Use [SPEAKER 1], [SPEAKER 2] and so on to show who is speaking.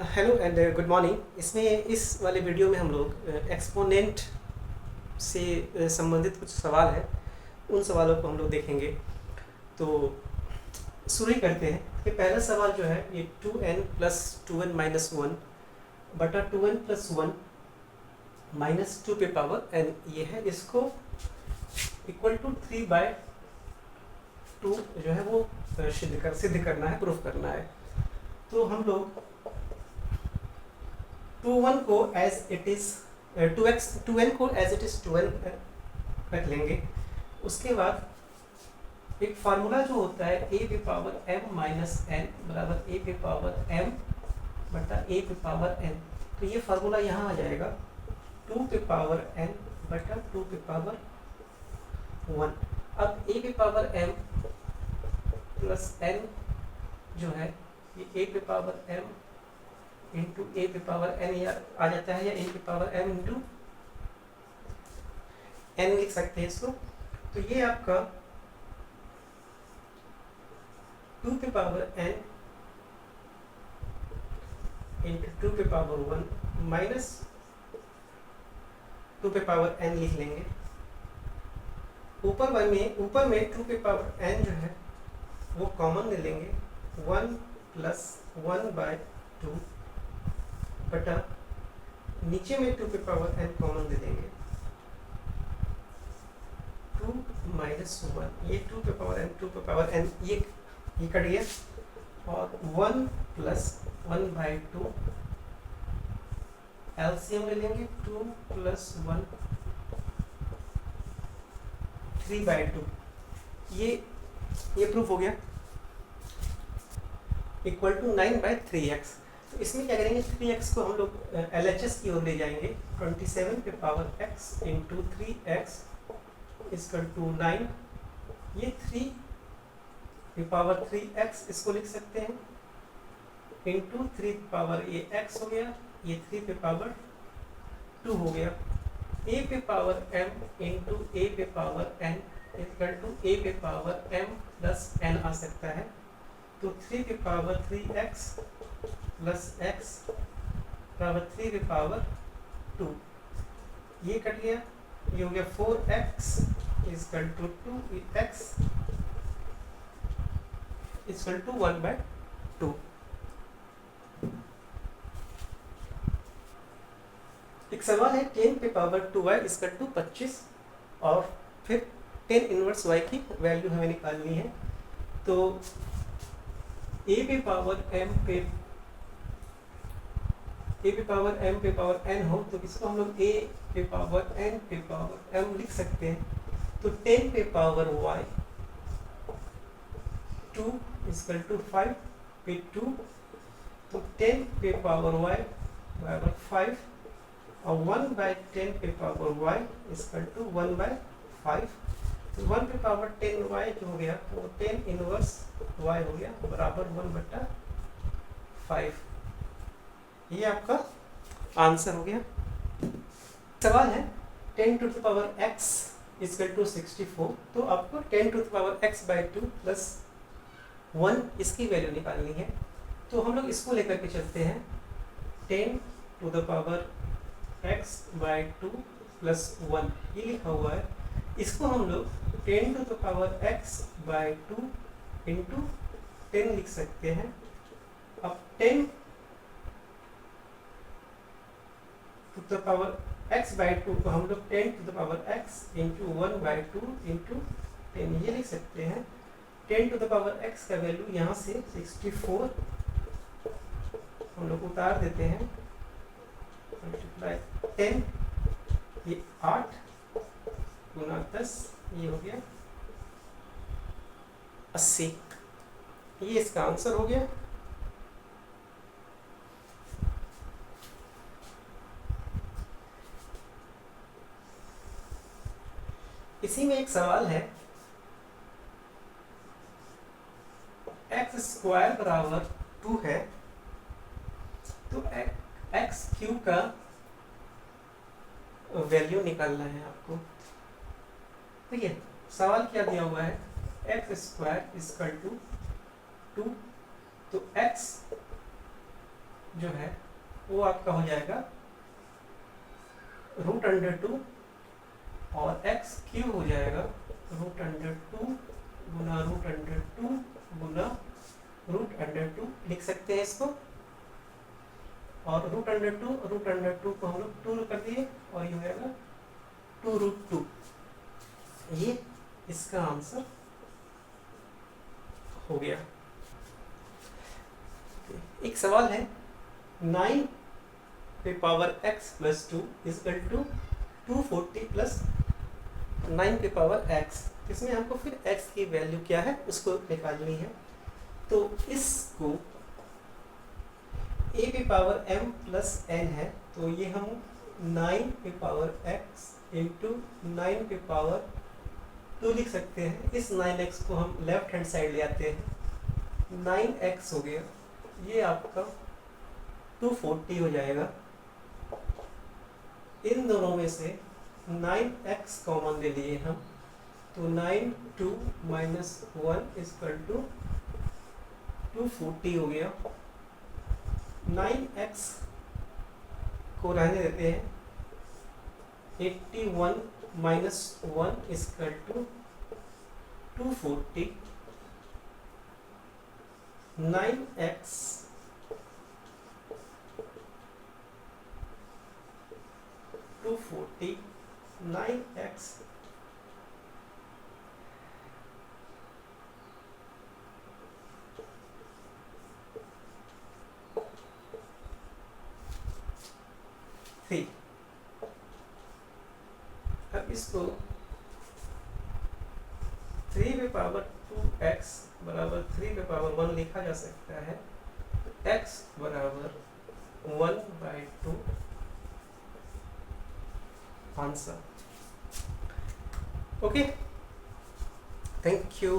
[SPEAKER 1] Hello and good morning. इसमें इस वाले वीडियो में हम लोग एक्सपोनेंट से संबंधित कुछ सवाल हैं, उन सवालों को हम लोग देखेंगे। तो शुरू ही करते हैं कि पहला सवाल जो है ये 2n plus 2n minus one बटा 2n plus one minus two पे पावर n ये है। इसको इक्वल टू 3/2 जो है वो सिद्ध करना है, प्रूफ करना है। तो हम लोग 2 1 को एज इट इज़ 2n को एज इट इज़ 2n रख लेंगे। उसके बाद एक फार्मूला जो होता है a पे पावर m माइनस n बराबर a पे पावर m बटा a पे पावर n। तो ये फार्मूला यहाँ आ जाएगा 2 पे पावर n बटा 2 पे पावर 1। अब a पे पावर m प्लस n जो है ये a पे पावर m इंटू ए पे पावर एन या आ जाता है, या ए पे पावर एम इंटू एन लिख सकते हैं इसको। तो ये आपका 2 पे पावर एन इंटू 2 पे पावर 1 माइनस 2 पे पावर एन लिख लेंगे। ऊपर में 2 पे पावर एन जो है वो कॉमन ले लेंगे, 1 प्लस 1/2 बटा नीचे में 2 पे पावर n कॉमन दे देंगे, 2 माइनस 1। ये 2 पे पावर n ये कट गया, और 1 प्लस 1/2 एलसीएम ले लेंगे, 2 प्लस 1 3/2। ये प्रूफ हो गया, इक्वल टू 9/3x। तो इसमें क्या करेंगे, 3x को हम लोग LHS की ओर ले जाएंगे। 27 पे power x into 3x equal to 9। ये 3 पे पावर 3x इसको लिख सकते हैं, इंटू 3 पे पावर ये x हो गया, ये 3 पे पावर 2 हो गया। a पे पावर m इंटू a पे power n equal to a पे पावर m प्लस n आ सकता है। तो 3 पे पावर 3x प्लस x बराबर 3 पे पावर 2। ये कट गया, ये हो गया 4x equal to 2x equal to 1/2। एक सवाल है 10 पे पावर 2y इक्वल टू 25, और फिर 10 इनवर्स y की वैल्यू हमें निकालनी है। तो a पे पावर m पे पावर n हो तो इसको हम लोग a पे पावर n पे पावर m लिख सकते हैं। तो 10 पे पावर y 2 इक्वल टू 5 पे 2, तो 10 पे पावर y बराबर 5, और 1/10 पे पावर y इक्वल टू 1/5। तो 1 पे पावर 10y जो हो गया वो 10 इनवर्स y हो गया, बराबर 1/5। ये आपका आंसर हो गया। सवाल है 10 to the power x equal to 64। तो आपको 10 to the power x/2 plus 1 इसकी वैल्यू निकालनी है। तो हम लोग इसको लेकर के चलते हैं, 10 to the power x/2 plus 1 ये लिखा हुआ है। इसको हम लोग 10 to the power x/2 into 10 लिख सकते हैं। अब 10 टू द पावर x/2 को हम लोग 10 to the power x into 1/2 into 10 ये लिख सकते हैं। 10 टू द पावर x का वैल्यू यहाँ से 64 हम लोग उतार देते हैं, मल्टीप्लाई 10, ये 8 गुना 10, ये हो गया 80। ये इसका आंसर हो गया। इसी में एक सवाल है, x² बराबर 2 है, तो x³ का वैल्यू निकालना है आपको। ठीक है, सवाल क्या दिया हुआ है, x² इक्वल टू 2, तो x जो है वो आपका हो जाएगा √2 और x क्यूब हो जाएगा √2 गुना √2 गुना √2 लिख सकते हैं इसको। और √2 को हम लोग 2 कर दिए और ये हो जाएगा 2√2। ये इसका आंसर हो गया। एक सवाल है 9 पे power x plus 2 equal to 240 plus 9 पे पावर x। इसमें हमको फिर x की वैल्यू क्या है उसको निकालनी है। तो इसको a पे पावर m प्लस n है, तो ये हम 9 पे पावर x इंटू 9 पे पावर 2 लिख सकते हैं। इस 9x को हम लेफ्ट हैंड साइड ले आते हैं, 9x हो गया, ये आपका 240 हो जाएगा। इन दोनों में से 9x कॉमन ले लिए हम, तो 9 2 माइनस 1 इजकल टू 240 हो गया। 9x को रहने देते हैं, 81 minus 1 is equal to 240। 9x 240 9x three. अब इसको 3 पे पावर 2x बराबर 3 पे पावर 1 लिखा जा सकता है। x बराबर 1/2 आंसर। Okay, thank you.